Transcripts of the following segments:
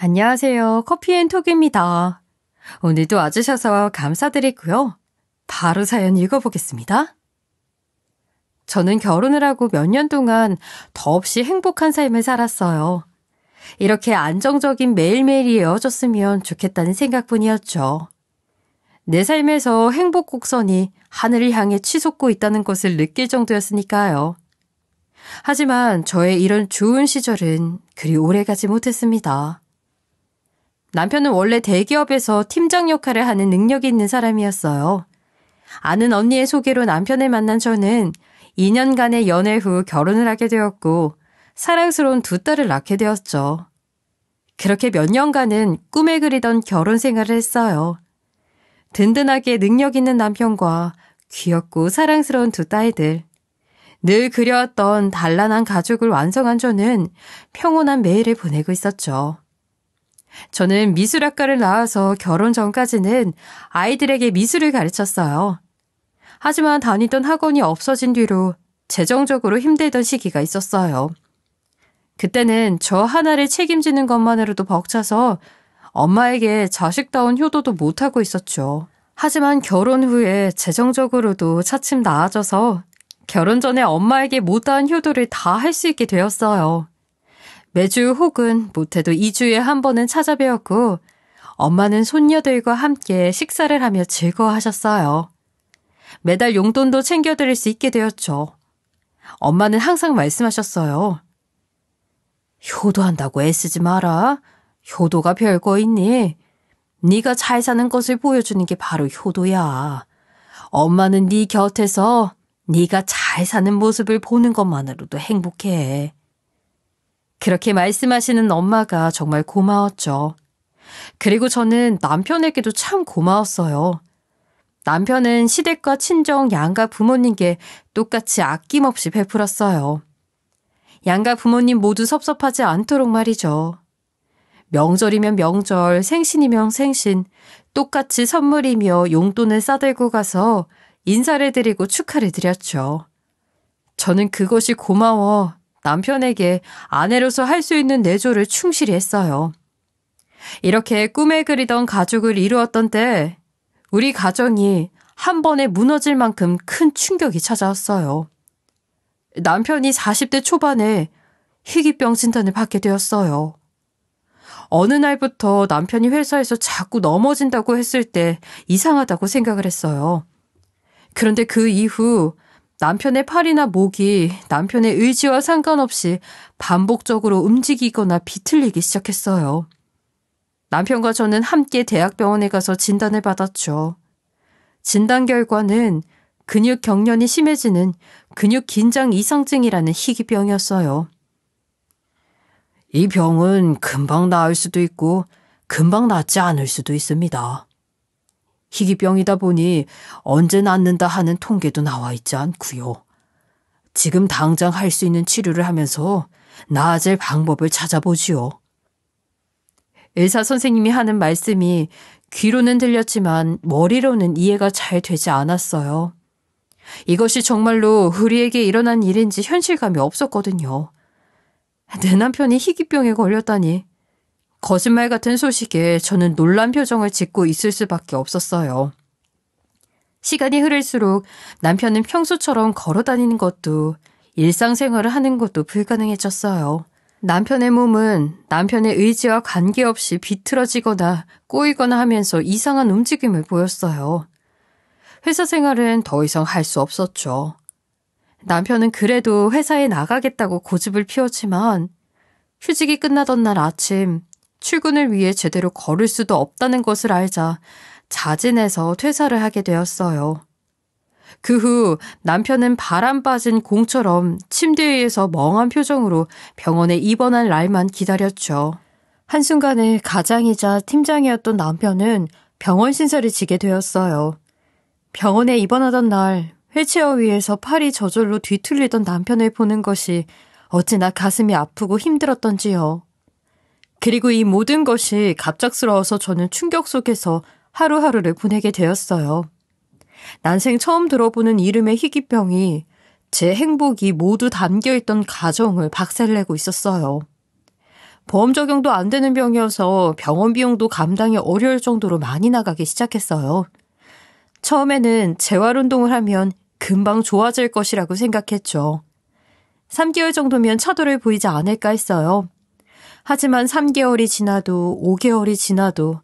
안녕하세요. 커피앤톡입니다. 오늘도 와주셔서 감사드리고요. 바로 사연 읽어보겠습니다. 저는 결혼을 하고 몇 년 동안 더없이 행복한 삶을 살았어요. 이렇게 안정적인 매일매일이 이어졌으면 좋겠다는 생각뿐이었죠. 내 삶에서 행복 곡선이 하늘을 향해 치솟고 있다는 것을 느낄 정도였으니까요. 하지만 저의 이런 좋은 시절은 그리 오래가지 못했습니다. 남편은 원래 대기업에서 팀장 역할을 하는 능력이 있는 사람이었어요. 아는 언니의 소개로 남편을 만난 저는 2년간의 연애 후 결혼을 하게 되었고 사랑스러운 두 딸을 낳게 되었죠. 그렇게 몇 년간은 꿈에 그리던 결혼 생활을 했어요. 든든하게 능력 있는 남편과 귀엽고 사랑스러운 두 딸들. 늘 그려왔던 단란한 가족을 완성한 저는 평온한 매일을 보내고 있었죠. 저는 미술학과를 나와서 결혼 전까지는 아이들에게 미술을 가르쳤어요. 하지만 다니던 학원이 없어진 뒤로 재정적으로 힘들던 시기가 있었어요. 그때는 저 하나를 책임지는 것만으로도 벅차서 엄마에게 자식다운 효도도 못하고 있었죠. 하지만 결혼 후에 재정적으로도 차츰 나아져서 결혼 전에 엄마에게 못다한 효도를 다 할 수 있게 되었어요. 매주 혹은 못해도 2주에 한 번은 찾아뵈었고 엄마는 손녀들과 함께 식사를 하며 즐거워하셨어요. 매달 용돈도 챙겨드릴 수 있게 되었죠. 엄마는 항상 말씀하셨어요. 효도한다고 애쓰지 마라. 효도가 별거 있니? 네가 잘 사는 것을 보여주는 게 바로 효도야. 엄마는 네 곁에서 네가 잘 사는 모습을 보는 것만으로도 행복해. 그렇게 말씀하시는 엄마가 정말 고마웠죠. 그리고 저는 남편에게도 참 고마웠어요. 남편은 시댁과 친정, 양가 부모님께 똑같이 아낌없이 베풀었어요. 양가 부모님 모두 섭섭하지 않도록 말이죠. 명절이면 명절, 생신이면 생신, 똑같이 선물이며 용돈을 싸들고 가서 인사를 드리고 축하를 드렸죠. 저는 그것이 고마워 남편에게 아내로서 할 수 있는 내조를 충실히 했어요. 이렇게 꿈에 그리던 가족을 이루었던 때 우리 가정이 한 번에 무너질 만큼 큰 충격이 찾아왔어요. 남편이 40대 초반에 희귀병 진단을 받게 되었어요. 어느 날부터 남편이 회사에서 자꾸 넘어진다고 했을 때 이상하다고 생각을 했어요. 그런데 그 이후 남편의 팔이나 목이 남편의 의지와 상관없이 반복적으로 움직이거나 비틀리기 시작했어요. 남편과 저는 함께 대학병원에 가서 진단을 받았죠. 진단 결과는 근육 경련이 심해지는 근육 긴장 이상증이라는 희귀병이었어요. 이 병은 금방 나을 수도 있고 금방 낫지 않을 수도 있습니다. 희귀병이다 보니 언제 낫는다 하는 통계도 나와 있지 않고요. 지금 당장 할 수 있는 치료를 하면서 나아질 방법을 찾아보지요. 의사 선생님이 하는 말씀이 귀로는 들렸지만 머리로는 이해가 잘 되지 않았어요. 이것이 정말로 우리에게 일어난 일인지 현실감이 없었거든요. 내 남편이 희귀병에 걸렸다니. 거짓말 같은 소식에 저는 놀란 표정을 짓고 있을 수밖에 없었어요. 시간이 흐를수록 남편은 평소처럼 걸어 다니는 것도 일상생활을 하는 것도 불가능해졌어요. 남편의 몸은 남편의 의지와 관계없이 비틀어지거나 꼬이거나 하면서 이상한 움직임을 보였어요. 회사 생활은 더 이상 할 수 없었죠. 남편은 그래도 회사에 나가겠다고 고집을 피웠지만 휴직이 끝나던 날 아침 출근을 위해 제대로 걸을 수도 없다는 것을 알자 자진해서 퇴사를 하게 되었어요. 그 후 남편은 바람 빠진 공처럼 침대 위에서 멍한 표정으로 병원에 입원할 날만 기다렸죠. 한순간에 가장이자 팀장이었던 남편은 병원 신세를 지게 되었어요. 병원에 입원하던 날 휠체어 위에서 팔이 저절로 뒤틀리던 남편을 보는 것이 어찌나 가슴이 아프고 힘들었던지요. 그리고 이 모든 것이 갑작스러워서 저는 충격 속에서 하루하루를 보내게 되었어요. 난생 처음 들어보는 이름의 희귀병이 제 행복이 모두 담겨있던 가정을 박살내고 있었어요. 보험 적용도 안 되는 병이어서 병원 비용도 감당이 어려울 정도로 많이 나가기 시작했어요. 처음에는 재활운동을 하면 금방 좋아질 것이라고 생각했죠. 3개월 정도면 차도를 보이지 않을까 했어요. 하지만 3개월이 지나도 5개월이 지나도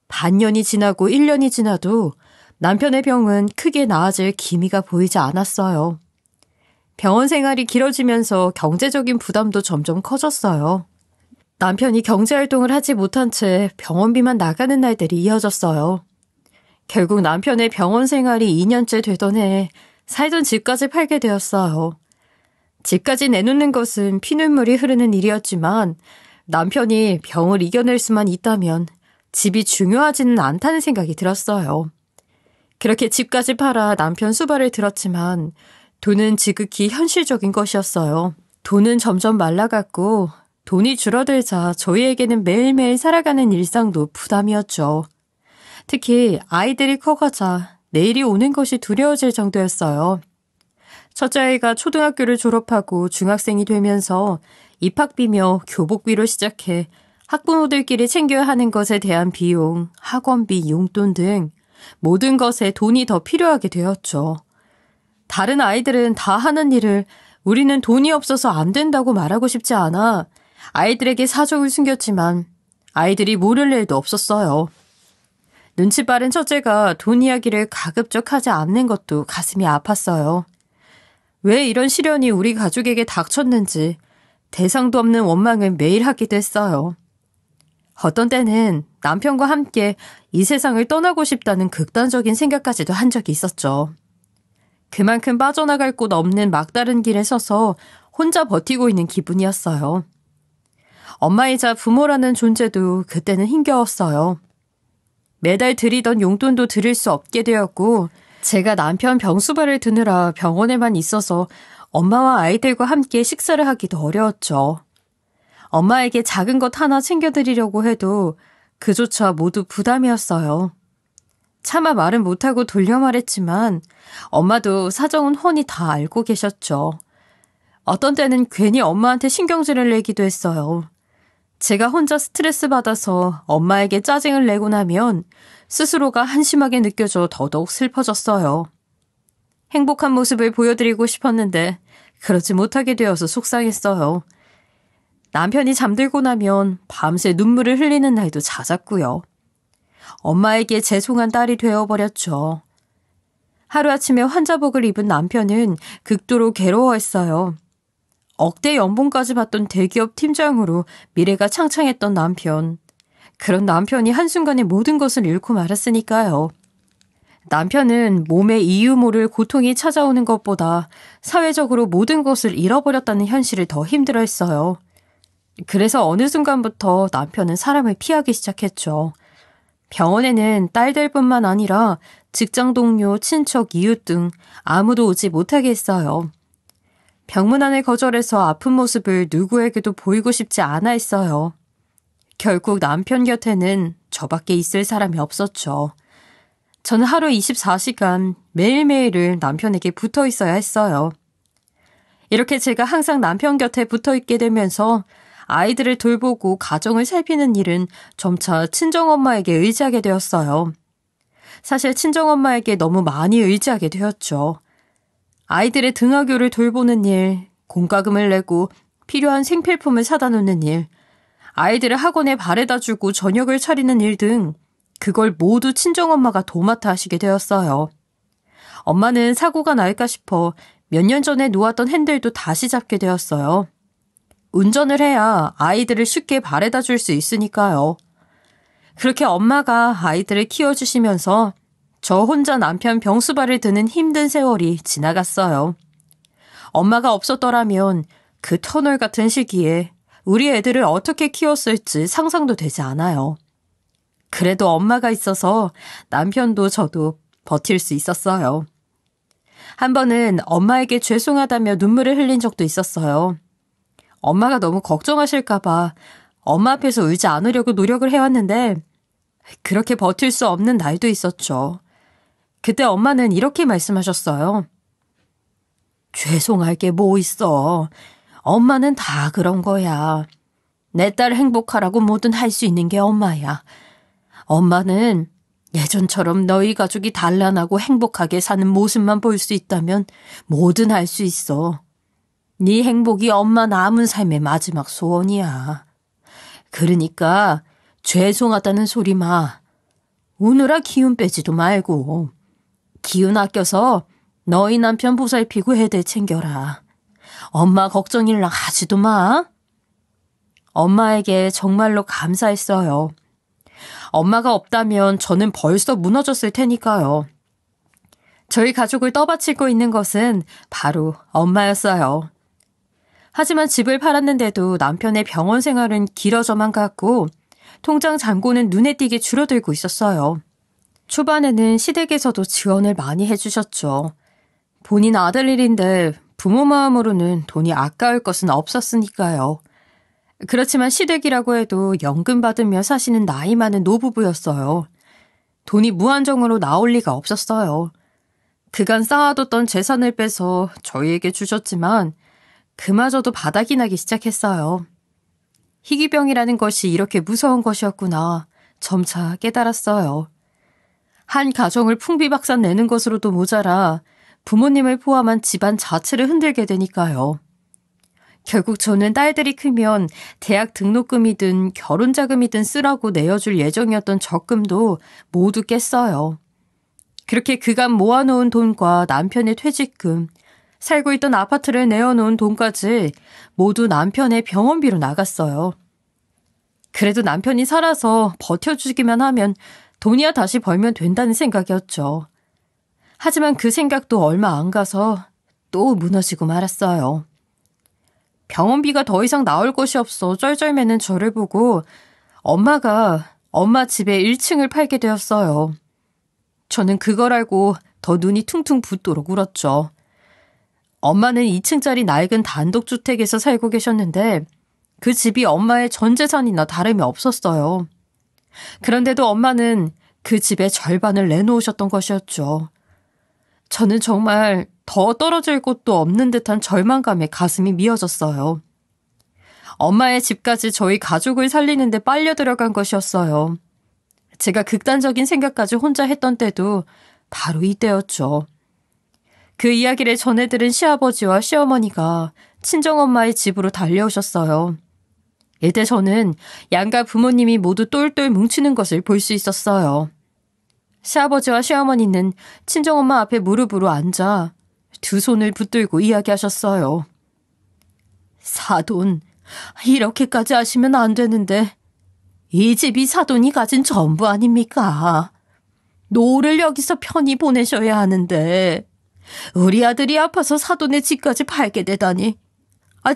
반년이 지나고 1년이 지나도 남편의 병은 크게 나아질 기미가 보이지 않았어요. 병원 생활이 길어지면서 경제적인 부담도 점점 커졌어요. 남편이 경제활동을 하지 못한 채 병원비만 나가는 날들이 이어졌어요. 결국 남편의 병원 생활이 2년째 되던 해에 살던 집까지 팔게 되었어요. 집까지 내놓는 것은 피눈물이 흐르는 일이었지만 남편이 병을 이겨낼 수만 있다면 집이 중요하지는 않다는 생각이 들었어요. 그렇게 집까지 팔아 남편 수발을 들었지만 돈은 지극히 현실적인 것이었어요. 돈은 점점 말라갔고 돈이 줄어들자 저희에게는 매일매일 살아가는 일상도 부담이었죠. 특히 아이들이 커가자 내일이 오는 것이 두려워질 정도였어요. 첫째 아이가 초등학교를 졸업하고 중학생이 되면서 입학비며 교복비로 시작해 학부모들끼리 챙겨야 하는 것에 대한 비용, 학원비, 용돈 등 모든 것에 돈이 더 필요하게 되었죠. 다른 아이들은 다 하는 일을 우리는 돈이 없어서 안 된다고 말하고 싶지 않아 아이들에게 사정을 숨겼지만 아이들이 모를 일도 없었어요. 눈치 빠른 첫째가 돈 이야기를 가급적 하지 않는 것도 가슴이 아팠어요. 왜 이런 시련이 우리 가족에게 닥쳤는지 대상도 없는 원망을 매일 하기도 했어요. 어떤 때는 남편과 함께 이 세상을 떠나고 싶다는 극단적인 생각까지도 한 적이 있었죠. 그만큼 빠져나갈 곳 없는 막다른 길에 서서 혼자 버티고 있는 기분이었어요. 엄마이자 부모라는 존재도 그때는 힘겨웠어요. 매달 드리던 용돈도 드릴 수 없게 되었고 제가 남편 병수발을 드느라 병원에만 있어서 엄마와 아이들과 함께 식사를 하기도 어려웠죠. 엄마에게 작은 것 하나 챙겨드리려고 해도 그조차 모두 부담이었어요. 차마 말은 못하고 돌려 말했지만 엄마도 사정은 훤히 다 알고 계셨죠. 어떤 때는 괜히 엄마한테 신경질을 내기도 했어요. 제가 혼자 스트레스 받아서 엄마에게 짜증을 내고 나면 스스로가 한심하게 느껴져 더더욱 슬퍼졌어요. 행복한 모습을 보여드리고 싶었는데 그러지 못하게 되어서 속상했어요. 남편이 잠들고 나면 밤새 눈물을 흘리는 날도 잦았고요. 엄마에게 죄송한 딸이 되어버렸죠. 하루아침에 환자복을 입은 남편은 극도로 괴로워했어요. 억대 연봉까지 받던 대기업 팀장으로 미래가 창창했던 남편. 그런 남편이 한순간에 모든 것을 잃고 말았으니까요. 남편은 몸에 이유 모를 고통이 찾아오는 것보다 사회적으로 모든 것을 잃어버렸다는 현실을 더 힘들어했어요. 그래서 어느 순간부터 남편은 사람을 피하기 시작했죠. 병원에는 딸들뿐만 아니라 직장 동료, 친척, 이웃 등 아무도 오지 못하게 했어요. 병문안을 거절해서 아픈 모습을 누구에게도 보이고 싶지 않아 했어요. 결국 남편 곁에는 저밖에 있을 사람이 없었죠. 저는 하루 24시간 매일매일을 남편에게 붙어 있어야 했어요. 이렇게 제가 항상 남편 곁에 붙어 있게 되면서 아이들을 돌보고 가정을 살피는 일은 점차 친정엄마에게 의지하게 되었어요. 사실 친정엄마에게 너무 많이 의지하게 되었죠. 아이들의 등하교를 돌보는 일, 공과금을 내고 필요한 생필품을 사다 놓는 일, 아이들을 학원에 바래다 주고 저녁을 차리는 일 등 그걸 모두 친정엄마가 도맡아 하시게 되었어요. 엄마는 사고가 날까 싶어 몇 년 전에 놓았던 핸들도 다시 잡게 되었어요. 운전을 해야 아이들을 쉽게 바래다 줄 수 있으니까요. 그렇게 엄마가 아이들을 키워주시면서 저 혼자 남편 병수발을 드는 힘든 세월이 지나갔어요. 엄마가 없었더라면 그 터널 같은 시기에 우리 애들을 어떻게 키웠을지 상상도 되지 않아요. 그래도 엄마가 있어서 남편도 저도 버틸 수 있었어요. 한 번은 엄마에게 죄송하다며 눈물을 흘린 적도 있었어요. 엄마가 너무 걱정하실까봐 엄마 앞에서 울지 않으려고 노력을 해왔는데 그렇게 버틸 수 없는 날도 있었죠. 그때 엄마는 이렇게 말씀하셨어요. 죄송할 게 뭐 있어. 엄마는 다 그런 거야. 내 딸 행복하라고 뭐든 할 수 있는 게 엄마야. 엄마는 예전처럼 너희 가족이 단란하고 행복하게 사는 모습만 볼 수 있다면 뭐든 할 수 있어. 네 행복이 엄마 남은 삶의 마지막 소원이야. 그러니까 죄송하다는 소리 마. 우느라 기운 빼지도 말고. 기운 아껴서 너희 남편 보살피고 애들 챙겨라. 엄마 걱정일랑 하지도 마. 엄마에게 정말로 감사했어요. 엄마가 없다면 저는 벌써 무너졌을 테니까요. 저희 가족을 떠받치고 있는 것은 바로 엄마였어요. 하지만 집을 팔았는데도 남편의 병원 생활은 길어져만 갔고 통장 잔고는 눈에 띄게 줄어들고 있었어요. 초반에는 시댁에서도 지원을 많이 해주셨죠. 본인 아들 일인데 부모 마음으로는 돈이 아까울 것은 없었으니까요. 그렇지만 시댁이라고 해도 연금 받으며 사시는 나이 많은 노부부였어요. 돈이 무한정으로 나올 리가 없었어요. 그간 쌓아뒀던 재산을 빼서 저희에게 주셨지만 그마저도 바닥이 나기 시작했어요. 희귀병이라는 것이 이렇게 무서운 것이었구나 점차 깨달았어요. 한 가정을 풍비박산 내는 것으로도 모자라 부모님을 포함한 집안 자체를 흔들게 되니까요. 결국 저는 딸들이 크면 대학 등록금이든 결혼자금이든 쓰라고 내어줄 예정이었던 적금도 모두 깼어요. 그렇게 그간 모아놓은 돈과 남편의 퇴직금, 살고 있던 아파트를 내어놓은 돈까지 모두 남편의 병원비로 나갔어요. 그래도 남편이 살아서 버텨주기만 하면 돈이야 다시 벌면 된다는 생각이었죠. 하지만 그 생각도 얼마 안 가서 또 무너지고 말았어요. 병원비가 더 이상 나올 것이 없어 쩔쩔매는 저를 보고 엄마가 엄마 집에 1층을 팔게 되었어요. 저는 그걸 알고 더 눈이 퉁퉁 붓도록 울었죠. 엄마는 2층짜리 낡은 단독주택에서 살고 계셨는데 그 집이 엄마의 전 재산이나 다름이 없었어요. 그런데도 엄마는 그 집의 절반을 내놓으셨던 것이었죠. 저는 정말 더 떨어질 곳도 없는 듯한 절망감에 가슴이 미어졌어요. 엄마의 집까지 저희 가족을 살리는데 빨려 들어간 것이었어요. 제가 극단적인 생각까지 혼자 했던 때도 바로 이때였죠. 그 이야기를 전해들은 시아버지와 시어머니가 친정엄마의 집으로 달려오셨어요. 이때 저는 양가 부모님이 모두 똘똘 뭉치는 것을 볼 수 있었어요. 시아버지와 시어머니는 친정엄마 앞에 무릎으로 앉아 두 손을 붙들고 이야기하셨어요. 사돈, 이렇게까지 하시면 안 되는데 이 집이 사돈이 가진 전부 아닙니까? 노를 여기서 편히 보내셔야 하는데 우리 아들이 아파서 사돈의 집까지 팔게 되다니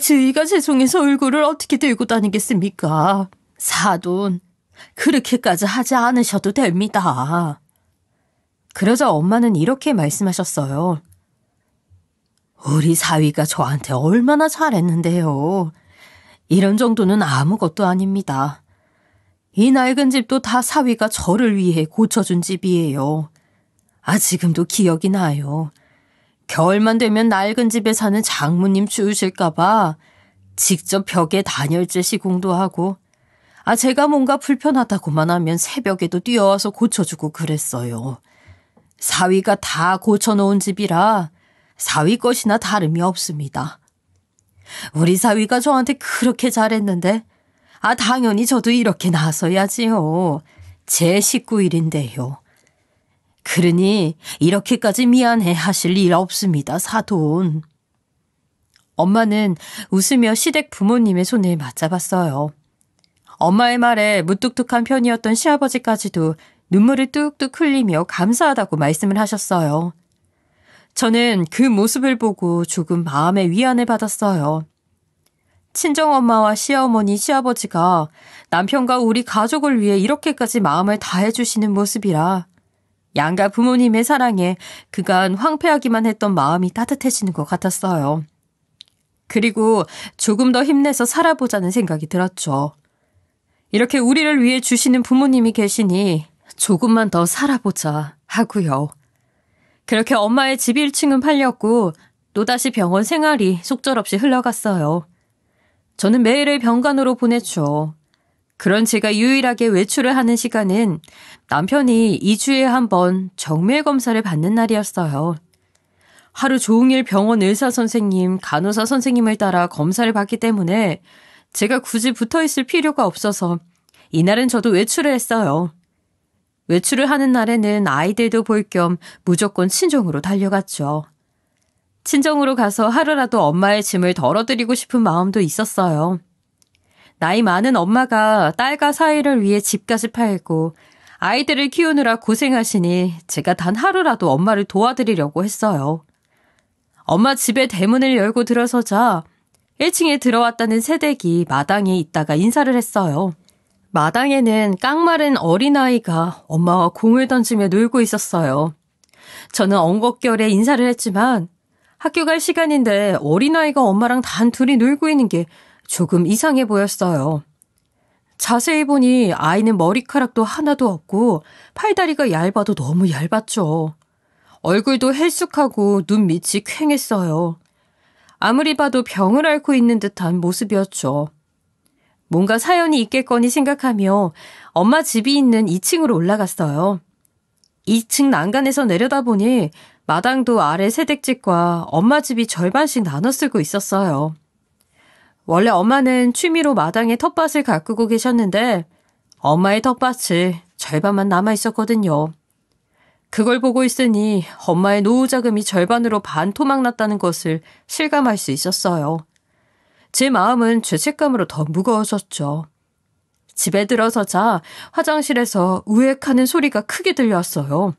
저희가 죄송해서 얼굴을 어떻게 들고 다니겠습니까? 사돈, 그렇게까지 하지 않으셔도 됩니다. 그러자 엄마는 이렇게 말씀하셨어요. 우리 사위가 저한테 얼마나 잘했는데요. 이런 정도는 아무것도 아닙니다. 이 낡은 집도 다 사위가 저를 위해 고쳐준 집이에요. 지금도 기억이 나요. 겨울만 되면 낡은 집에 사는 장모님 추우실까봐 직접 벽에 단열재 시공도 하고 제가 뭔가 불편하다고만 하면 새벽에도 뛰어와서 고쳐주고 그랬어요. 사위가 다 고쳐놓은 집이라 사위 것이나 다름이 없습니다. 우리 사위가 저한테 그렇게 잘했는데 당연히 저도 이렇게 나서야지요. 제 식구일인데요. 그러니 이렇게까지 미안해 하실 일 없습니다, 사돈. 엄마는 웃으며 시댁 부모님의 손을 맞잡았어요. 엄마의 말에 무뚝뚝한 편이었던 시아버지까지도 눈물을 뚝뚝 흘리며 감사하다고 말씀을 하셨어요. 저는 그 모습을 보고 조금 마음의 위안을 받았어요. 친정엄마와 시어머니, 시아버지가 남편과 우리 가족을 위해 이렇게까지 마음을 다해주시는 모습이라 양가 부모님의 사랑에 그간 황폐하기만 했던 마음이 따뜻해지는 것 같았어요. 그리고 조금 더 힘내서 살아보자는 생각이 들었죠. 이렇게 우리를 위해 주시는 부모님이 계시니 조금만 더 살아보자 하고요. 그렇게 엄마의 집 1층은 팔렸고 또다시 병원 생활이 속절없이 흘러갔어요. 저는 매일을 병간호로 보냈죠. 그런 제가 유일하게 외출을 하는 시간은 남편이 2주에 한 번 정밀 검사를 받는 날이었어요. 하루 종일 병원 의사 선생님, 간호사 선생님을 따라 검사를 받기 때문에 제가 굳이 붙어 있을 필요가 없어서 이날은 저도 외출을 했어요. 외출을 하는 날에는 아이들도 볼 겸 무조건 친정으로 달려갔죠. 친정으로 가서 하루라도 엄마의 짐을 덜어드리고 싶은 마음도 있었어요. 나이 많은 엄마가 딸과 사위를 위해 집까지 팔고 아이들을 키우느라 고생하시니 제가 단 하루라도 엄마를 도와드리려고 했어요. 엄마 집에 대문을 열고 들어서자 1층에 들어왔다는 새댁이 마당에 있다가 인사를 했어요. 마당에는 깡마른 어린아이가 엄마와 공을 던지며 놀고 있었어요. 저는 엉겁결에 인사를 했지만 학교 갈 시간인데 어린아이가 엄마랑 단둘이 놀고 있는 게 조금 이상해 보였어요. 자세히 보니 아이는 머리카락도 하나도 없고 팔다리가 얇아도 너무 얇았죠. 얼굴도 헬쑥하고 눈 밑이 퀭했어요. 아무리 봐도 병을 앓고 있는 듯한 모습이었죠. 뭔가 사연이 있겠거니 생각하며 엄마 집이 있는 2층으로 올라갔어요. 2층 난간에서 내려다보니 마당도 아래 새댁집과 엄마 집이 절반씩 나눠 쓰고 있었어요. 원래 엄마는 취미로 마당에 텃밭을 가꾸고 계셨는데 엄마의 텃밭이 절반만 남아 있었거든요. 그걸 보고 있으니 엄마의 노후 자금이 절반으로 반토막 났다는 것을 실감할 수 있었어요. 제 마음은 죄책감으로 더 무거워졌죠. 집에 들어서자 화장실에서 우액하는 소리가 크게 들려왔어요.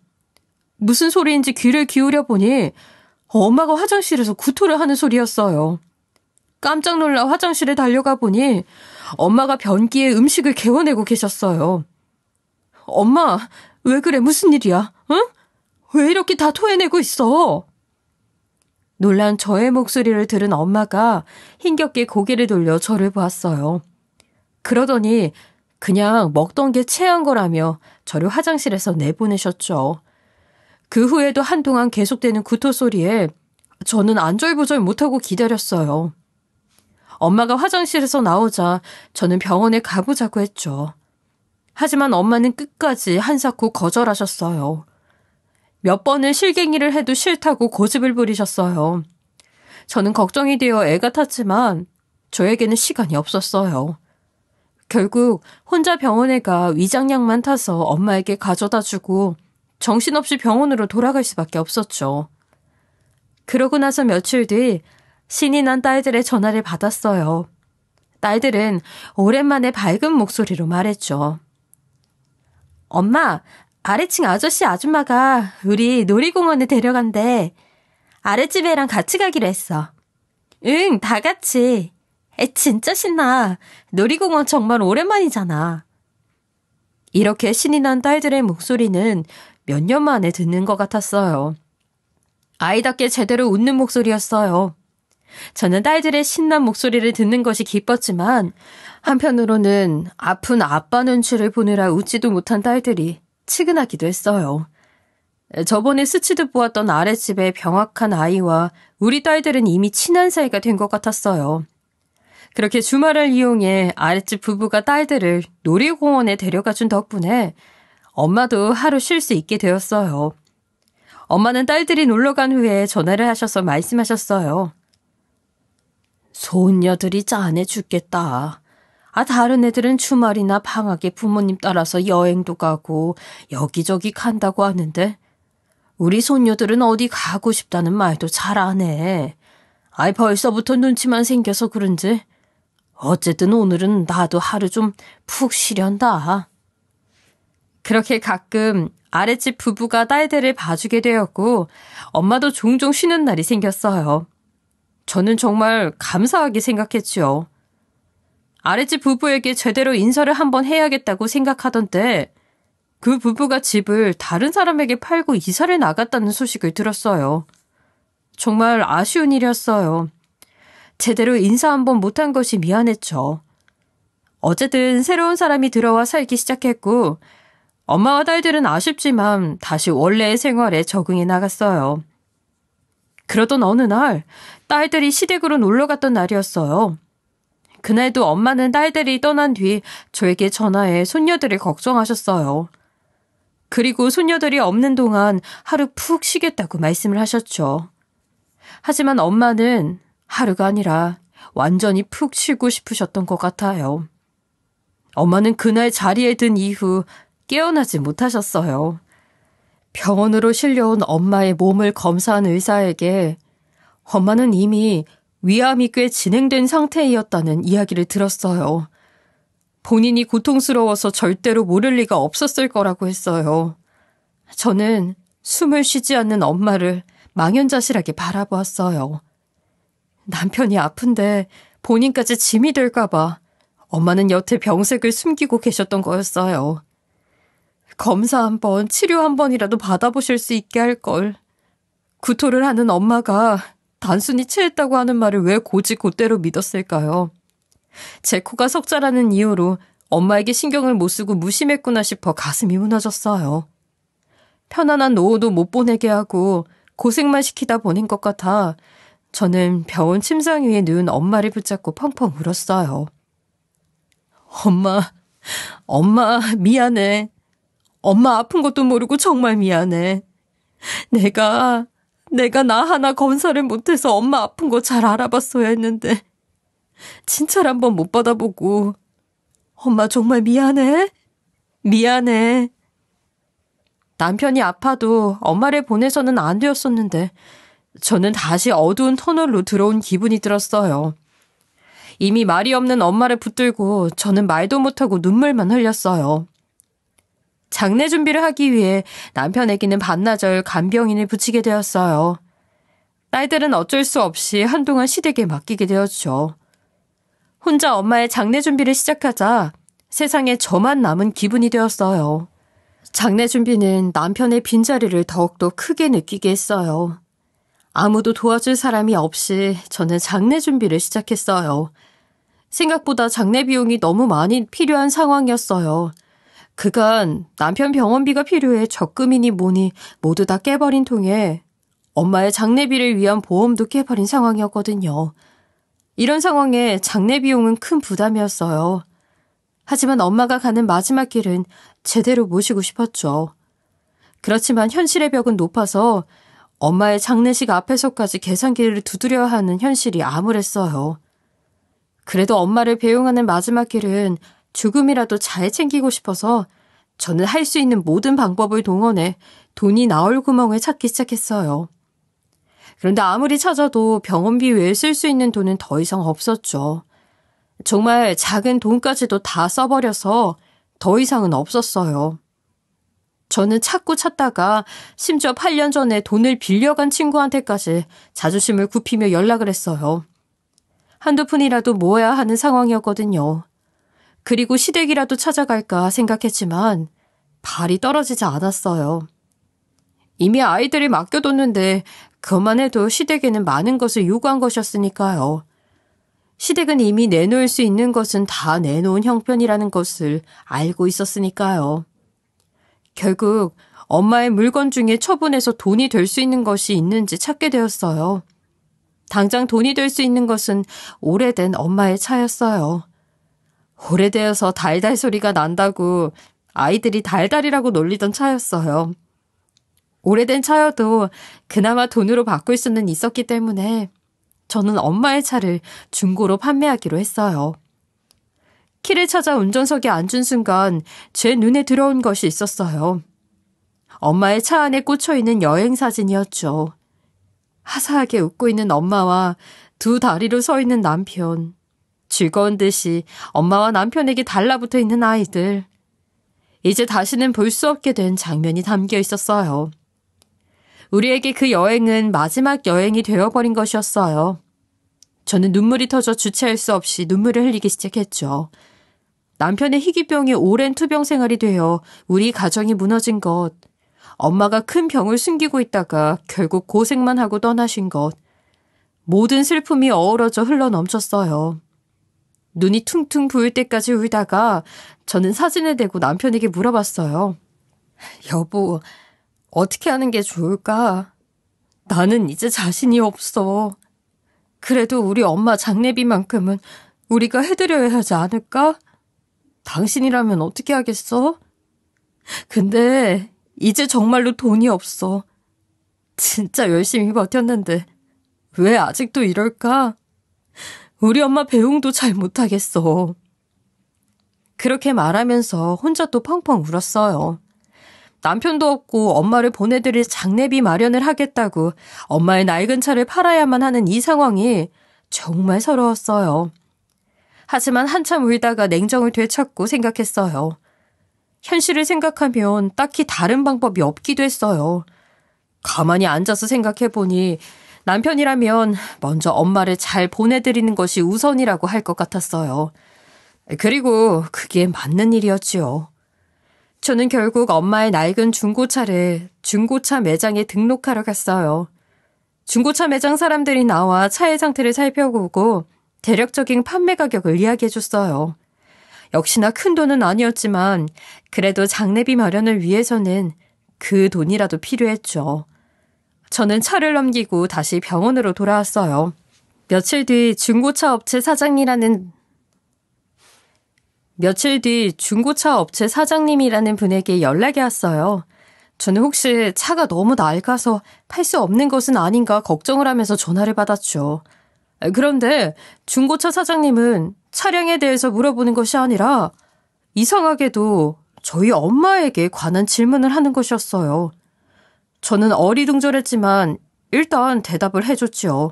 무슨 소리인지 귀를 기울여 보니 엄마가 화장실에서 구토를 하는 소리였어요. 깜짝 놀라 화장실에 달려가 보니 엄마가 변기에 음식을 개워내고 계셨어요. 엄마, 왜 그래? 무슨 일이야? 응? 왜 이렇게 다 토해내고 있어? 놀란 저의 목소리를 들은 엄마가 힘겹게 고개를 돌려 저를 보았어요. 그러더니 그냥 먹던 게 체한 거라며 저를 화장실에서 내보내셨죠. 그 후에도 한동안 계속되는 구토 소리에 저는 안절부절 못하고 기다렸어요. 엄마가 화장실에서 나오자 저는 병원에 가보자고 했죠. 하지만 엄마는 끝까지 한사코 거절하셨어요. 몇 번을 실갱이를 해도 싫다고 고집을 부리셨어요. 저는 걱정이 되어 애가 탔지만 저에게는 시간이 없었어요. 결국 혼자 병원에 가 위장약만 타서 엄마에게 가져다 주고 정신없이 병원으로 돌아갈 수밖에 없었죠. 그러고 나서 며칠 뒤 신이 난 딸들의 전화를 받았어요. 딸들은 오랜만에 밝은 목소리로 말했죠. 엄마, 아래층 아저씨 아줌마가 우리 놀이공원에 데려간대. 아랫집 애랑 같이 가기로 했어. 응, 다 같이. 진짜 신나. 놀이공원 정말 오랜만이잖아. 이렇게 신이 난 딸들의 목소리는 몇 년 만에 듣는 것 같았어요. 아이답게 제대로 웃는 목소리였어요. 저는 딸들의 신난 목소리를 듣는 것이 기뻤지만 한편으로는 아픈 아빠 눈치를 보느라 웃지도 못한 딸들이 치근하기도 했어요. 저번에 스치듯 보았던 아랫집의 병약한 아이와 우리 딸들은 이미 친한 사이가 된 것 같았어요. 그렇게 주말을 이용해 아랫집 부부가 딸들을 놀이공원에 데려가준 덕분에 엄마도 하루 쉴 수 있게 되었어요. 엄마는 딸들이 놀러간 후에 전화를 하셔서 말씀하셨어요. 손녀들이 짠해 죽겠다. 다른 애들은 주말이나 방학에 부모님 따라서 여행도 가고 여기저기 간다고 하는데 우리 손녀들은 어디 가고 싶다는 말도 잘 안 해. 벌써부터 눈치만 생겨서 그런지 어쨌든 오늘은 나도 하루 좀 푹 쉬련다. 그렇게 가끔 아랫집 부부가 딸들을 봐주게 되었고 엄마도 종종 쉬는 날이 생겼어요. 저는 정말 감사하게 생각했지요. 아랫집 부부에게 제대로 인사를 한번 해야겠다고 생각하던 때 그 부부가 집을 다른 사람에게 팔고 이사를 나갔다는 소식을 들었어요. 정말 아쉬운 일이었어요. 제대로 인사 한번 못한 것이 미안했죠. 어쨌든 새로운 사람이 들어와 살기 시작했고 엄마와 딸들은 아쉽지만 다시 원래의 생활에 적응해 나갔어요. 그러던 어느 날 딸들이 시댁으로 놀러 갔던 날이었어요. 그날도 엄마는 딸들이 떠난 뒤 저에게 전화해 손녀들을 걱정하셨어요. 그리고 손녀들이 없는 동안 하루 푹 쉬겠다고 말씀을 하셨죠. 하지만 엄마는 하루가 아니라 완전히 푹 쉬고 싶으셨던 것 같아요. 엄마는 그날 자리에 든 이후 깨어나지 못하셨어요. 병원으로 실려온 엄마의 몸을 검사한 의사에게 엄마는 이미 위암이 꽤 진행된 상태이었다는 이야기를 들었어요. 본인이 고통스러워서 절대로 모를 리가 없었을 거라고 했어요. 저는 숨을 쉬지 않는 엄마를 망연자실하게 바라보았어요. 남편이 아픈데 본인까지 짐이 될까봐 엄마는 여태 병색을 숨기고 계셨던 거였어요. 검사 한 번, 치료 한 번이라도 받아보실 수 있게 할 걸. 구토를 하는 엄마가 단순히 체했다고 하는 말을 왜 곧이곧대로 믿었을까요? 제 코가 석자라는 이유로 엄마에게 신경을 못 쓰고 무심했구나 싶어 가슴이 무너졌어요. 편안한 노후도 못 보내게 하고 고생만 시키다 보낸 것 같아 저는 병원 침상 위에 누운 엄마를 붙잡고 펑펑 울었어요. 엄마 미안해. 엄마 아픈 것도 모르고 정말 미안해. 내가 나 하나 검사를 못해서 엄마 아픈 거 잘 알아봤어야 했는데 진찰 한번 못 받아보고 엄마 정말 미안해. 미안해. 남편이 아파도 엄마를 보내서는 안 되었었는데 저는 다시 어두운 터널로 들어온 기분이 들었어요. 이미 말이 없는 엄마를 붙들고 저는 말도 못하고 눈물만 흘렸어요. 장례 준비를 하기 위해 남편에게는 반나절 간병인을 붙이게 되었어요. 딸들은 어쩔 수 없이 한동안 시댁에 맡기게 되었죠. 혼자 엄마의 장례 준비를 시작하자 세상에 저만 남은 기분이 되었어요. 장례 준비는 남편의 빈자리를 더욱더 크게 느끼게 했어요. 아무도 도와줄 사람이 없이 저는 장례 준비를 시작했어요. 생각보다 장례 비용이 너무 많이 필요한 상황이었어요. 그간 남편 병원비가 필요해 적금이니 뭐니 모두 다 깨버린 통에 엄마의 장례비를 위한 보험도 깨버린 상황이었거든요. 이런 상황에 장례 비용은 큰 부담이었어요. 하지만 엄마가 가는 마지막 길은 제대로 모시고 싶었죠. 그렇지만 현실의 벽은 높아서 엄마의 장례식 앞에서까지 계산기를 두드려야 하는 현실이 암울했어요. 그래도 엄마를 배웅하는 마지막 길은 조금이라도 잘 챙기고 싶어서 저는 할 수 있는 모든 방법을 동원해 돈이 나올 구멍을 찾기 시작했어요. 그런데 아무리 찾아도 병원비 외에 쓸 수 있는 돈은 더 이상 없었죠. 정말 작은 돈까지도 다 써버려서 더 이상은 없었어요. 저는 찾다가 심지어 8년 전에 돈을 빌려간 친구한테까지 자존심을 굽히며 연락을 했어요. 한두 푼이라도 모아야 하는 상황이었거든요. 그리고 시댁이라도 찾아갈까 생각했지만 발이 떨어지지 않았어요. 이미 아이들을 맡겨뒀는데 그것만 해도 시댁에는 많은 것을 요구한 것이었으니까요. 시댁은 이미 내놓을 수 있는 것은 다 내놓은 형편이라는 것을 알고 있었으니까요. 결국 엄마의 물건 중에 처분해서 돈이 될 수 있는 것이 있는지 찾게 되었어요. 당장 돈이 될 수 있는 것은 오래된 엄마의 차였어요. 오래되어서 달달 소리가 난다고 아이들이 달달이라고 놀리던 차였어요. 오래된 차여도 그나마 돈으로 바꿀 수는 있었기 때문에 저는 엄마의 차를 중고로 판매하기로 했어요. 키를 찾아 운전석에 앉은 순간 제 눈에 들어온 것이 있었어요. 엄마의 차 안에 꽂혀있는 여행사진이었죠. 화사하게 웃고 있는 엄마와 두 다리로 서 있는 남편, 즐거운 듯이 엄마와 남편에게 달라붙어 있는 아이들. 이제 다시는 볼 수 없게 된 장면이 담겨 있었어요. 우리에게 그 여행은 마지막 여행이 되어버린 것이었어요. 저는 눈물이 터져 주체할 수 없이 눈물을 흘리기 시작했죠. 남편의 희귀병이 오랜 투병 생활이 되어 우리 가정이 무너진 것, 엄마가 큰 병을 숨기고 있다가 결국 고생만 하고 떠나신 것, 모든 슬픔이 어우러져 흘러넘쳤어요. 눈이 퉁퉁 부을 때까지 울다가 저는 사진을 대고 남편에게 물어봤어요. 여보, 어떻게 하는 게 좋을까? 나는 이제 자신이 없어. 그래도 우리 엄마 장례비만큼은 우리가 해드려야 하지 않을까? 당신이라면 어떻게 하겠어? 근데 이제 정말로 돈이 없어. 진짜 열심히 버텼는데 왜 아직도 이럴까? 우리 엄마 배웅도 잘 못하겠어. 그렇게 말하면서 혼자 또 펑펑 울었어요. 남편도 없고 엄마를 보내드릴 장례비 마련을 하겠다고 엄마의 낡은 차를 팔아야만 하는 이 상황이 정말 서러웠어요. 하지만 한참 울다가 냉정을 되찾고 생각했어요. 현실을 생각하면 딱히 다른 방법이 없기도 했어요. 가만히 앉아서 생각해보니 남편이라면 먼저 엄마를 잘 보내드리는 것이 우선이라고 할 것 같았어요. 그리고 그게 맞는 일이었지요. 저는 결국 엄마의 낡은 중고차를 중고차 매장에 등록하러 갔어요. 중고차 매장 사람들이 나와 차의 상태를 살펴보고 대략적인 판매 가격을 이야기해줬어요. 역시나 큰 돈은 아니었지만 그래도 장례비 마련을 위해서는 그 돈이라도 필요했죠. 저는 차를 넘기고 다시 병원으로 돌아왔어요. 며칠 뒤 중고차 업체 사장님이라는 분에게 연락이 왔어요. 저는 혹시 차가 너무 낡아서 팔 수 없는 것은 아닌가 걱정을 하면서 전화를 받았죠. 그런데 중고차 사장님은 차량에 대해서 물어보는 것이 아니라 이상하게도 저희 엄마에게 관한 질문을 하는 것이었어요. 저는 어리둥절했지만 일단 대답을 해줬지요.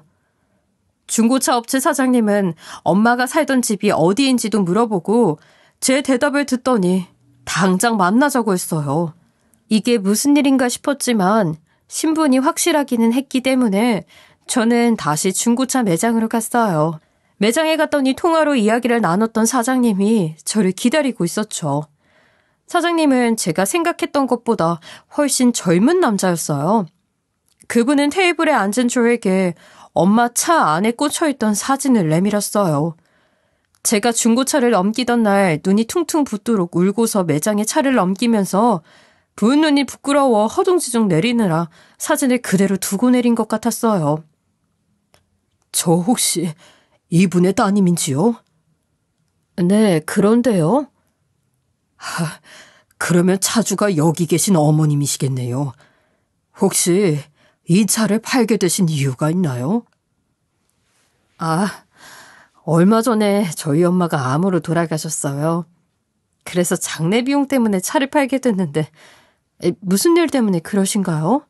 중고차 업체 사장님은 엄마가 살던 집이 어디인지도 물어보고 제 대답을 듣더니 당장 만나자고 했어요. 이게 무슨 일인가 싶었지만 신분이 확실하기는 했기 때문에 저는 다시 중고차 매장으로 갔어요. 매장에 갔더니 통화로 이야기를 나눴던 사장님이 저를 기다리고 있었죠. 사장님은 제가 생각했던 것보다 훨씬 젊은 남자였어요. 그분은 테이블에 앉은 저에게 엄마 차 안에 꽂혀있던 사진을 내밀었어요. 제가 중고차를 넘기던 날 눈이 퉁퉁 붓도록 울고서 매장에 차를 넘기면서 부은 눈이 부끄러워 허둥지둥 내리느라 사진을 그대로 두고 내린 것 같았어요. 저 혹시 이분의 따님인지요? 네, 그런데요. 그러면 차주가 여기 계신 어머님이시겠네요. 혹시 이 차를 팔게 되신 이유가 있나요? 얼마 전에 저희 엄마가 암으로 돌아가셨어요. 그래서 장례 비용 때문에 차를 팔게 됐는데 무슨 일 때문에 그러신가요?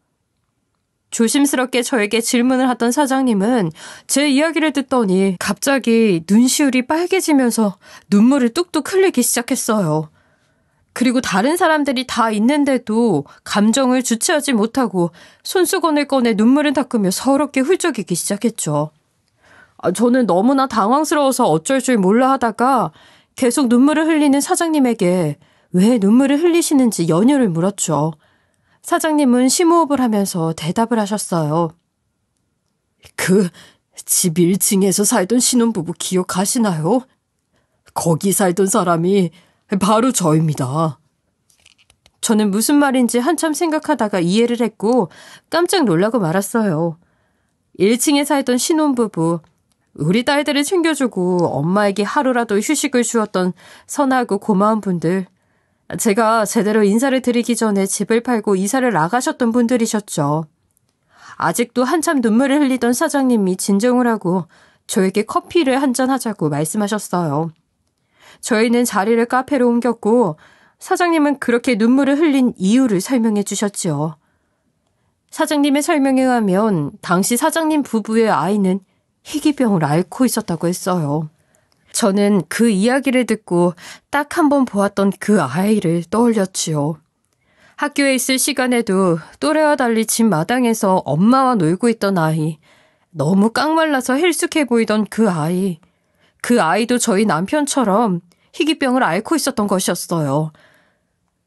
조심스럽게 저에게 질문을 하던 사장님은 제 이야기를 듣더니 갑자기 눈시울이 빨개지면서 눈물을 뚝뚝 흘리기 시작했어요. 그리고 다른 사람들이 다 있는데도 감정을 주체하지 못하고 손수건을 꺼내 눈물을 닦으며 서럽게 훌쩍이기 시작했죠. 저는 너무나 당황스러워서 어쩔 줄 몰라 하다가 계속 눈물을 흘리는 사장님에게 왜 눈물을 흘리시는지 연유를 물었죠. 사장님은 심호흡을 하면서 대답을 하셨어요. 집 1층에서 살던 신혼부부 기억하시나요? 거기 살던 사람이 바로 저입니다. 저는 무슨 말인지 한참 생각하다가 이해를 했고 깜짝 놀라고 말았어요. 1층에 살던 신혼부부, 우리 딸들을 챙겨주고 엄마에게 하루라도 휴식을 주었던 선하고 고마운 분들, 제가 제대로 인사를 드리기 전에 집을 팔고 이사를 나가셨던 분들이셨죠. 아직도 한참 눈물을 흘리던 사장님이 진정을 하고 저에게 커피를 한잔 하자고 말씀하셨어요. 저희는 자리를 카페로 옮겼고 사장님은 그렇게 눈물을 흘린 이유를 설명해 주셨지요. 사장님의 설명에 의하면 당시 사장님 부부의 아이는 희귀병을 앓고 있었다고 했어요. 저는 그 이야기를 듣고 딱 한 번 보았던 그 아이를 떠올렸지요. 학교에 있을 시간에도 또래와 달리 집 마당에서 엄마와 놀고 있던 아이, 너무 깡말라서 헬쑥해 보이던 그 아이, 그 아이도 저희 남편처럼 희귀병을 앓고 있었던 것이었어요.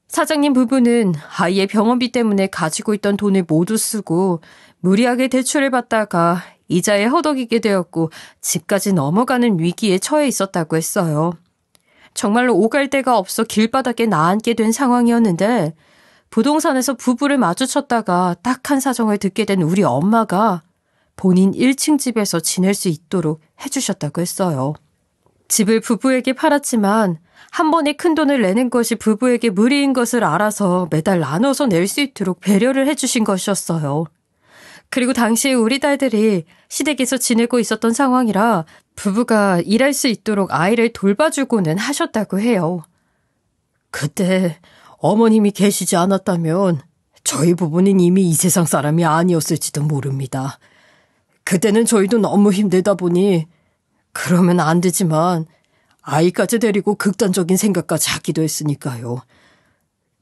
사장님 부부는 아이의 병원비 때문에 가지고 있던 돈을 모두 쓰고 무리하게 대출을 받다가 이자에 허덕이게 되었고 집까지 넘어가는 위기에 처해 있었다고 했어요. 정말로 오갈 데가 없어 길바닥에 나앉게 된 상황이었는데 부동산에서 부부를 마주쳤다가 딱한 사정을 듣게 된 우리 엄마가 본인 1층 집에서 지낼 수 있도록 해주셨다고 했어요. 집을 부부에게 팔았지만 한 번에 큰 돈을 내는 것이 부부에게 무리인 것을 알아서 매달 나눠서 낼 수 있도록 배려를 해주신 것이었어요. 그리고 당시에 우리 딸들이 시댁에서 지내고 있었던 상황이라 부부가 일할 수 있도록 아이를 돌봐주고는 하셨다고 해요. 그때 어머님이 계시지 않았다면 저희 부부는 이미 이 세상 사람이 아니었을지도 모릅니다. 그때는 저희도 너무 힘들다 보니 그러면 안 되지만 아이까지 데리고 극단적인 생각까지 하기도 했으니까요.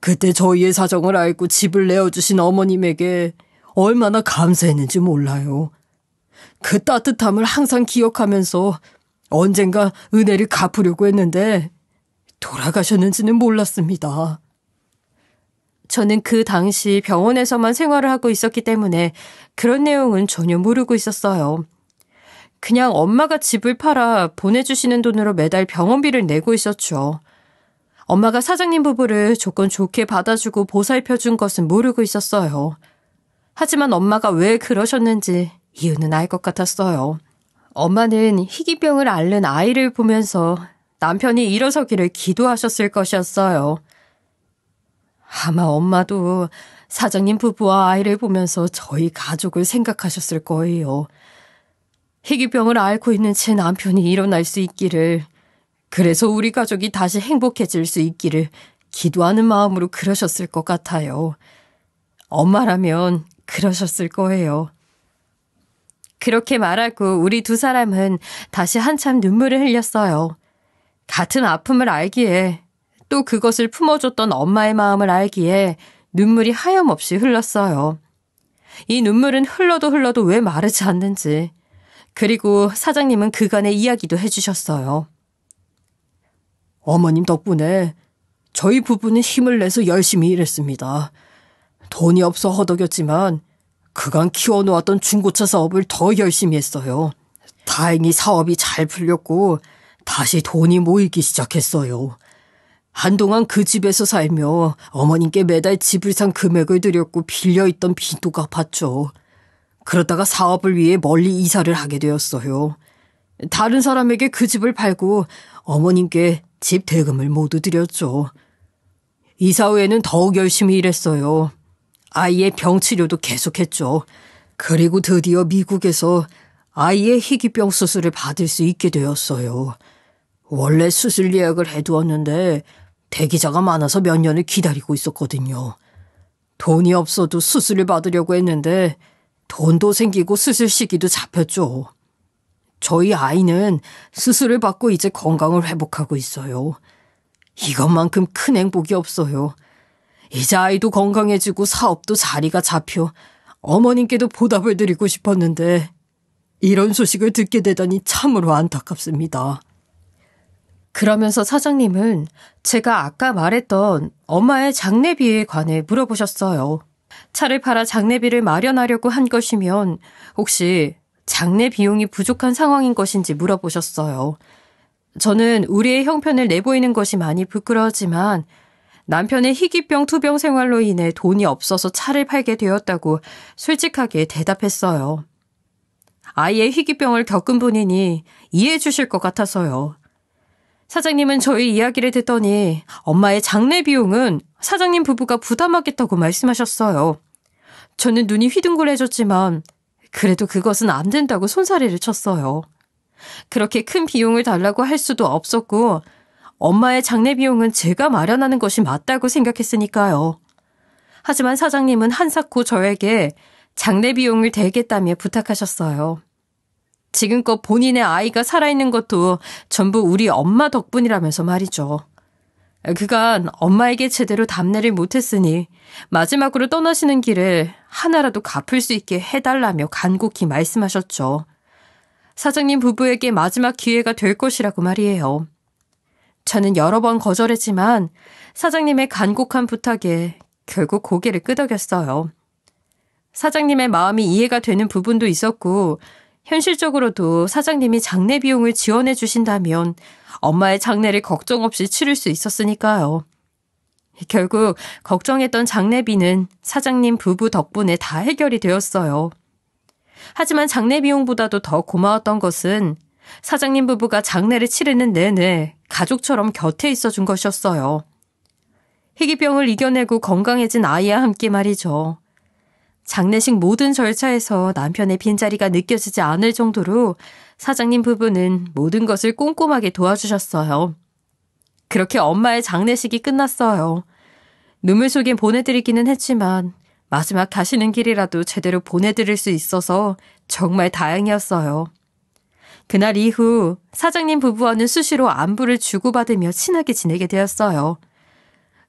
그때 저희의 사정을 알고 집을 내어주신 어머님에게 얼마나 감사했는지 몰라요. 그 따뜻함을 항상 기억하면서 언젠가 은혜를 갚으려고 했는데 돌아가셨는지는 몰랐습니다. 저는 그 당시 병원에서만 생활을 하고 있었기 때문에 그런 내용은 전혀 모르고 있었어요. 그냥 엄마가 집을 팔아 보내주시는 돈으로 매달 병원비를 내고 있었죠. 엄마가 사장님 부부를 조건 좋게 받아주고 보살펴준 것은 모르고 있었어요. 하지만 엄마가 왜 그러셨는지 이유는 알 것 같았어요. 엄마는 희귀병을 앓는 아이를 보면서 남편이 일어서기를 기도하셨을 것이었어요. 아마 엄마도 사장님 부부와 아이를 보면서 저희 가족을 생각하셨을 거예요. 희귀병을 앓고 있는 제 남편이 일어날 수 있기를, 그래서 우리 가족이 다시 행복해질 수 있기를 기도하는 마음으로 그러셨을 것 같아요. 엄마라면 그러셨을 거예요. 그렇게 말하고 우리 두 사람은 다시 한참 눈물을 흘렸어요. 같은 아픔을 알기에, 또 그것을 품어줬던 엄마의 마음을 알기에 눈물이 하염없이 흘렀어요. 이 눈물은 흘러도 왜 마르지 않는지. 그리고 사장님은 그간의 이야기도 해주셨어요. 어머님 덕분에 저희 부부는 힘을 내서 열심히 일했습니다. 돈이 없어 허덕였지만 그간 키워놓았던 중고차 사업을 더 열심히 했어요. 다행히 사업이 잘 풀렸고 다시 돈이 모이기 시작했어요. 한동안 그 집에서 살며 어머님께 매달 집을 산 금액을 드렸고 빌려있던 빚도 갚았죠. 그러다가 사업을 위해 멀리 이사를 하게 되었어요. 다른 사람에게 그 집을 팔고 어머님께 집 대금을 모두 드렸죠. 이사 후에는 더욱 열심히 일했어요. 아이의 병 치료도 계속했죠. 그리고 드디어 미국에서 아이의 희귀병 수술을 받을 수 있게 되었어요. 원래 수술 예약을 해두었는데 대기자가 많아서 몇 년을 기다리고 있었거든요. 돈이 없어도 수술을 받으려고 했는데 돈도 생기고 수술 시기도 잡혔죠. 저희 아이는 수술을 받고 이제 건강을 회복하고 있어요. 이것만큼 큰 행복이 없어요. 이제 아이도 건강해지고 사업도 자리가 잡혀 어머님께도 보답을 드리고 싶었는데 이런 소식을 듣게 되다니 참으로 안타깝습니다. 그러면서 사장님은 제가 아까 말했던 엄마의 장례비에 관해 물어보셨어요. 차를 팔아 장례비를 마련하려고 한 것이면 혹시 장례 비용이 부족한 상황인 것인지 물어보셨어요. 저는 우리의 형편을 내보이는 것이 많이 부끄러웠지만 남편의 희귀병 투병 생활로 인해 돈이 없어서 차를 팔게 되었다고 솔직하게 대답했어요. 아이의 희귀병을 겪은 분이니 이해해 주실 것 같아서요. 사장님은 저희 이야기를 듣더니 엄마의 장례 비용은 사장님 부부가 부담하겠다고 말씀하셨어요. 저는 눈이 휘둥그레졌지만 그래도 그것은 안 된다고 손사래를 쳤어요. 그렇게 큰 비용을 달라고 할 수도 없었고 엄마의 장례 비용은 제가 마련하는 것이 맞다고 생각했으니까요. 하지만 사장님은 한사코 저에게 장례 비용을 대겠다며 부탁하셨어요. 지금껏 본인의 아이가 살아있는 것도 전부 우리 엄마 덕분이라면서 말이죠. 그간 엄마에게 제대로 답례를 못했으니 마지막으로 떠나시는 길에 하나라도 갚을 수 있게 해달라며 간곡히 말씀하셨죠. 사장님 부부에게 마지막 기회가 될 것이라고 말이에요. 저는 여러 번 거절했지만 사장님의 간곡한 부탁에 결국 고개를 끄덕였어요. 사장님의 마음이 이해가 되는 부분도 있었고 현실적으로도 사장님이 장례 비용을 지원해 주신다면 엄마의 장례를 걱정 없이 치를 수 있었으니까요. 결국 걱정했던 장례비는 사장님 부부 덕분에 다 해결이 되었어요. 하지만 장례 비용보다도 더 고마웠던 것은 사장님 부부가 장례를 치르는 내내 가족처럼 곁에 있어준 것이었어요. 희귀병을 이겨내고 건강해진 아이와 함께 말이죠. 장례식 모든 절차에서 남편의 빈자리가 느껴지지 않을 정도로 사장님 부부는 모든 것을 꼼꼼하게 도와주셨어요. 그렇게 엄마의 장례식이 끝났어요. 눈물 속에 보내드리기는 했지만 마지막 가시는 길이라도 제대로 보내드릴 수 있어서 정말 다행이었어요. 그날 이후 사장님 부부와는 수시로 안부를 주고받으며 친하게 지내게 되었어요.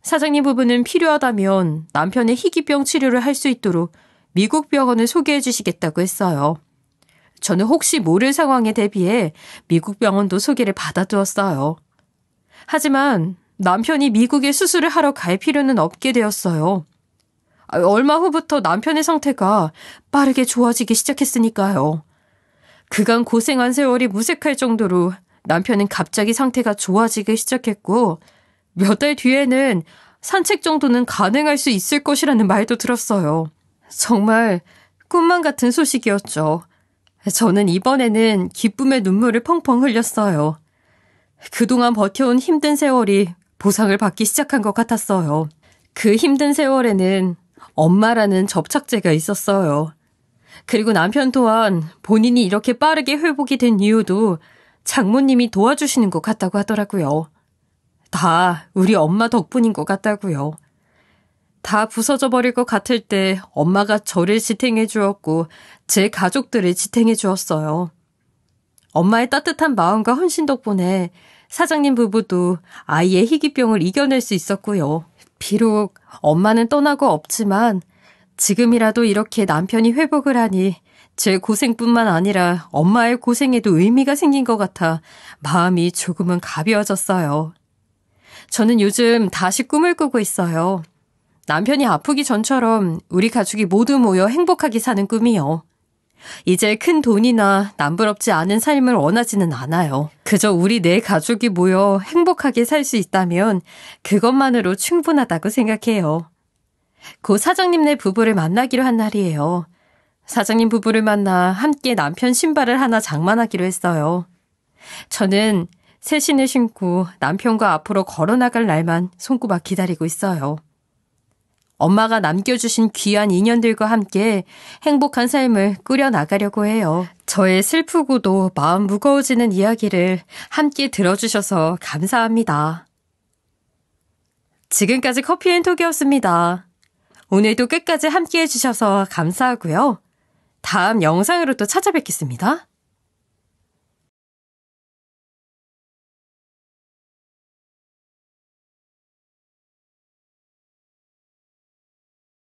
사장님 부부는 필요하다면 남편의 희귀병 치료를 할 수 있도록 미국 병원을 소개해 주시겠다고 했어요. 저는 혹시 모를 상황에 대비해 미국 병원도 소개를 받아두었어요. 하지만 남편이 미국에 수술을 하러 갈 필요는 없게 되었어요. 얼마 후부터 남편의 상태가 빠르게 좋아지기 시작했으니까요. 그간 고생한 세월이 무색할 정도로 남편은 갑자기 상태가 좋아지기 시작했고 몇 달 뒤에는 산책 정도는 가능할 수 있을 것이라는 말도 들었어요. 정말 꿈만 같은 소식이었죠. 저는 이번에는 기쁨의 눈물을 펑펑 흘렸어요. 그동안 버텨온 힘든 세월이 보상을 받기 시작한 것 같았어요. 그 힘든 세월에는 엄마라는 접착제가 있었어요. 그리고 남편 또한 본인이 이렇게 빠르게 회복이 된 이유도 장모님이 도와주시는 것 같다고 하더라고요. 다 우리 엄마 덕분인 것 같다고요. 다 부서져 버릴 것 같을 때 엄마가 저를 지탱해 주었고 제 가족들을 지탱해 주었어요. 엄마의 따뜻한 마음과 헌신 덕분에 사장님 부부도 아이의 희귀병을 이겨낼 수 있었고요. 비록 엄마는 떠나고 없지만 지금이라도 이렇게 남편이 회복을 하니 제 고생뿐만 아니라 엄마의 고생에도 의미가 생긴 것 같아 마음이 조금은 가벼워졌어요. 저는 요즘 다시 꿈을 꾸고 있어요. 남편이 아프기 전처럼 우리 가족이 모두 모여 행복하게 사는 꿈이요. 이제 큰 돈이나 남부럽지 않은 삶을 원하지는 않아요. 그저 우리 네 가족이 모여 행복하게 살 수 있다면 그것만으로 충분하다고 생각해요. 곧 사장님네 부부를 만나기로 한 날이에요. 사장님 부부를 만나 함께 남편 신발을 하나 장만하기로 했어요. 저는 새 신을 신고 남편과 앞으로 걸어나갈 날만 손꼽아 기다리고 있어요. 엄마가 남겨주신 귀한 인연들과 함께 행복한 삶을 꾸려나가려고 해요. 저의 슬프고도 마음 무거워지는 이야기를 함께 들어주셔서 감사합니다. 지금까지 커피앤톡이었습니다. 오늘도 끝까지 함께 해주셔서 감사하고요. 다음 영상으로 또 찾아뵙겠습니다.